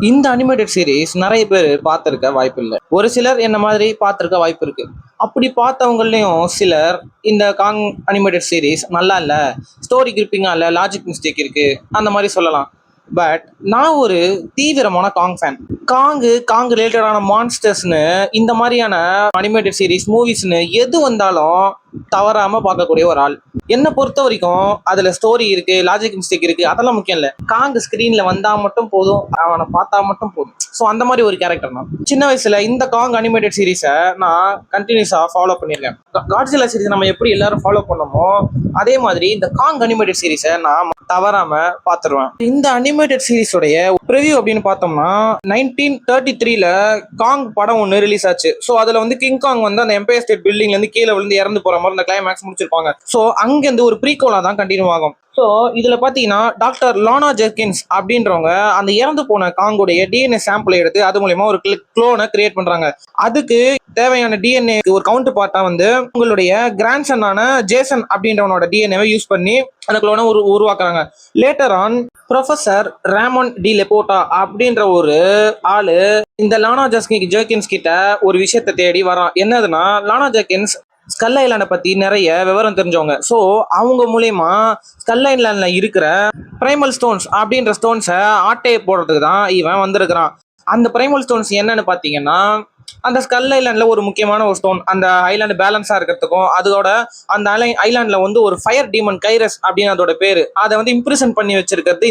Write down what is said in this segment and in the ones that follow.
இந்த animated series நிறைய பேர் பார்த்துருக்க வாய்ப்பு இல்லை. ஒரு சிலர் என்ன மாதிரி பார்த்துருக்க வாய்ப்பு இருக்கு. அப்படி பார்த்தவங்களையும் சிலர் இந்த காங் அனிமேட்டட் சீரிஸ் நல்லா இல்லை, ஸ்டோரி கிரிப்பிங்கா இல்லை, லாஜிக் மிஸ்டேக் இருக்கு, அந்த மாதிரி சொல்லலாம். பட் நான் ஒரு தீவிரமான காங் ஃபேன். காங் ரிலேட்டடான மான்ஸ்டர்ஸ்னு இந்த மாதிரியான அனிமேட்டட் சீரிஸ் மூவிஸ்னு எது வந்தாலும் தவறாம பார்க்கக்கூடிய ஒரு ஆள். என்னை பொறுத்த வரைக்கும் அதுல ஸ்டோரி இருக்கு, லாஜிக் மிஸ்டேக் இருக்கு, அதெல்லாம் முக்கியம் இல்லை. காங் ஸ்கிரீன்ல வந்தா மட்டும் போதும், அவனை பார்த்தா மட்டும் போதும். ஸோ அந்த மாதிரி ஒரு கேரக்டர் தான். சின்ன வயசுல இந்த காங் அனிமேட்டட் சீரிஸை நான் கண்டினியூஸா ஃபாலோ பண்ணியிருக்கேன். காட்ஸில்லா சீரிஸ் நம்ம எப்படி எல்லாரும் ஃபாலோ பண்ணமோ அதே மாதிரி இந்த காங் அனிமேட்டட் சீரிஸை நான் தவறாம பார்த்துருவேன். இந்த அனிமேட்டட் சீரிஸோடைய ப்ரிவியூ அப்படின்னு பார்த்தோம்னா 1933ல காங் படம் ஒன்று ரிலீஸ் ஆச்சு. ஸோ அதுல வந்து கிங் காங் வந்து அந்த எம்பயர் ஸ்டேட் பில்டிங்ல இருந்து கீழே விழுந்து இறந்து போற மாதிரி அந்த கிளைமேக்ஸ் முடிச்சிருப்பாங்க. ஸோ அங்கிருந்து ஒரு ப்ரீகோலா தான் கண்டினியூ ஆகும். ஸோ இதுல பாத்தீங்கன்னா டாக்டர் லானா ஜெர்கின்ஸ் அப்படின்றவங்க அந்த இறந்து போன காங்குடைய டிஎன்ஏ சாம்பிளை எடுத்து அது மூலயமா ஒரு குளோனை கிரியேட் பண்றாங்க. அதுக்கு தேவையான டிஎன்ஏ ஒரு கவுண்ட் பார்ட்டா வந்து உங்களுடைய கிராண்ட்சனான ஜேசன் அப்படின்றவனோட டிஎன்ஏவை யூஸ் பண்ணி அந்த குளோனை உருவாக்குறாங்க. லேட்டர் ஆன் ப்ரொஃபசர் ராமன் டி லெப்போட்டா அப்படின்ற ஒரு ஆளு இந்த லானா ஜெர்கின்ஸ் கிட்ட ஒரு விஷயத்தை தேடி வரான். என்னதுன்னா, லானா ஜெர்கின்ஸ் ஸ்கல் ஐலாண்டை பத்தி நிறைய விவரம் தெரிஞ்சவங்க. ஸோ அவங்க மூலயமா ஸ்கல் ஐலாண்ட்ல இருக்கிற பிரைமல் ஸ்டோன்ஸ் அப்படின்ற ஸ்டோன்ஸை ஆட்டையை போடுறதுக்கு தான் இவன் வந்திருக்கிறான். அந்த பிரைமல் ஸ்டோன்ஸ் என்னன்னு பார்த்தீங்கன்னா, அந்த ஸ்கல் ஐலாண்ட்ல ஒரு முக்கியமான ஒரு ஸ்டோன், அந்த ஐலாண்டு பேலன்ஸா இருக்கிறதுக்கும் அதோட அந்த ஐலாண்ட்ல வந்து ஒரு ஃபயர் டீமன் கைரஸ் அப்படின்னு அதோட பேரு, அதை வந்து இம்ப்ரெஷன் பண்ணி வச்சிருக்கிறது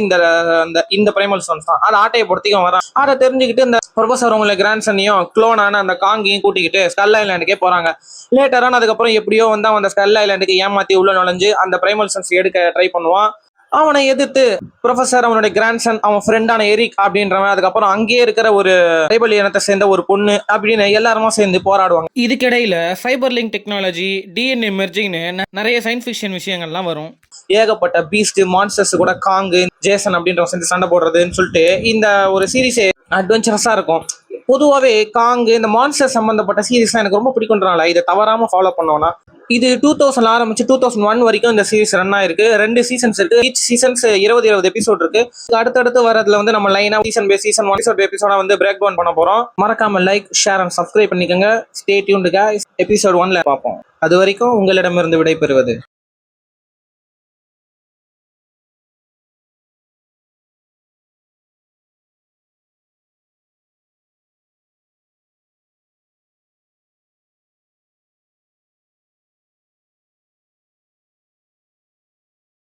இந்த பிரைமல் ஸ்டோன்ஸ் தான். அதை ஆட்டையை பொறுத்திக்கும் வரான். அதை தெரிஞ்சுக்கிட்டு இந்த ப்ரொஃபசர் அவங்கள கிராண்ட்சனையும் குளோனான அந்த காங்கையும் கூட்டிக்கிட்டு ஸ்கல் ஐலாண்டுக்கே போறாங்க. லேட்டரான அதுக்கப்புறம் எப்படியோ வந்து அவன் அந்த ஸ்கல் ஐலாண்டுக்கு ஏமாத்தி உள்ள நுழைஞ்சு அந்த பிரைமல் ஸ்டோன்ஸ் எடுக்க ட்ரை பண்ணுவான். அவனை எதிர்த்து ப்ரொஃபசர், அவனுடைய கிராண்ட்சன், அவன் ஃப்ரெண்டான எரிக் அப்படின்றவன், அதுக்கப்புறம் அங்கேயே இருக்கிற ஒரு ட்ரைபல் இனத்தை சேர்ந்த ஒரு பொண்ணு அப்படின்னு எல்லாருமா சேர்ந்து போராடுவாங்க. இதுக்கிடையில ஃபைபர் லிங்க் டெக்னாலஜி, டிஎன்ஏ மெர்ஜிங்னு நிறைய சயின்ஸ் ஃபிக்ஷன் விஷயங்கள்லாம் வரும். ஏகப்பட்ட பீஸ்ட் மான்ஸ்டர்ஸ் கூட காங்கு ஜேசன் அப்படின்றவன் சேர்ந்து சண்டை போடுறதுன்னு சொல்லிட்டு இந்த ஒரு சீரிஸே அட்வென்ச்சரஸா இருக்கும். பொதுவாகவே காங்கு இந்த மான்ஸ்டர் சம்பந்தப்பட்ட சீரிஸ்லாம் எனக்கு ரொம்ப பிடிக்கும்ன்றனால இதை தவறாம ஃபாலோ பண்ணோம்னா, இது 2000 ஆரம்பிச்சு 2001 வரைக்கும் இந்த சீரிஸ் ரன் ஆயிருக்கு. 2 சீசன்ஸ் இருக்கு. ஈச் சீசன்ஸ் 20 எபிசோட் இருக்கு. அடுத்தடுத்து வரதுல வந்து நம்ம லைனா சீசன் 1 எபிசோட வந்து பிரேக் டவுன் பண்ண போறோம். மறக்காம லைக், ஷேர் அண்ட் சப்ஸ்கிரைப் பண்ணிக்கோங்க. Stay tuned guys. எபிசோட் 1ல பார்ப்போம். அது வரைக்கும் உங்களிடமிருந்து விடைபெறுவது